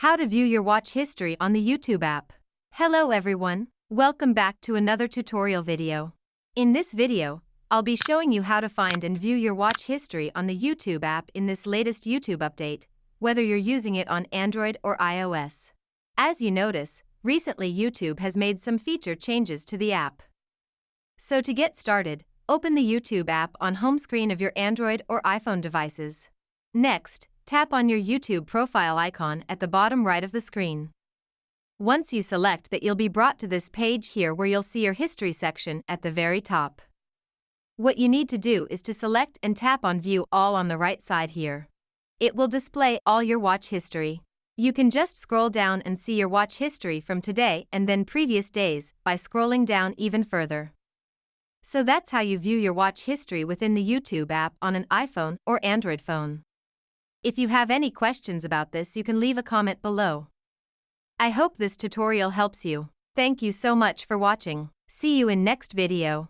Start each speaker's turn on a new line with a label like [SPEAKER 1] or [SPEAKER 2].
[SPEAKER 1] How to view your watch history on the YouTube app. Hello everyone, welcome back to another tutorial video. In this video, I'll be showing you how to find and view your watch history on the YouTube app in this latest YouTube update, whether you're using it on Android or iOS. As you notice, recently YouTube has made some feature changes to the app. So to get started, open the YouTube app on home screen of your Android or iPhone devices. Next, tap on your YouTube profile icon at the bottom right of the screen. Once you select that, you'll be brought to this page here where you'll see your history section at the very top. What you need to do is to select and tap on View All on the right side here. It will display all your watch history. You can just scroll down and see your watch history from today and then previous days by scrolling down even further. So that's how you view your watch history within the YouTube app on an iPhone or Android phone. If you have any questions about this, you can leave a comment below. I hope this tutorial helps you. Thank you so much for watching. See you in next video.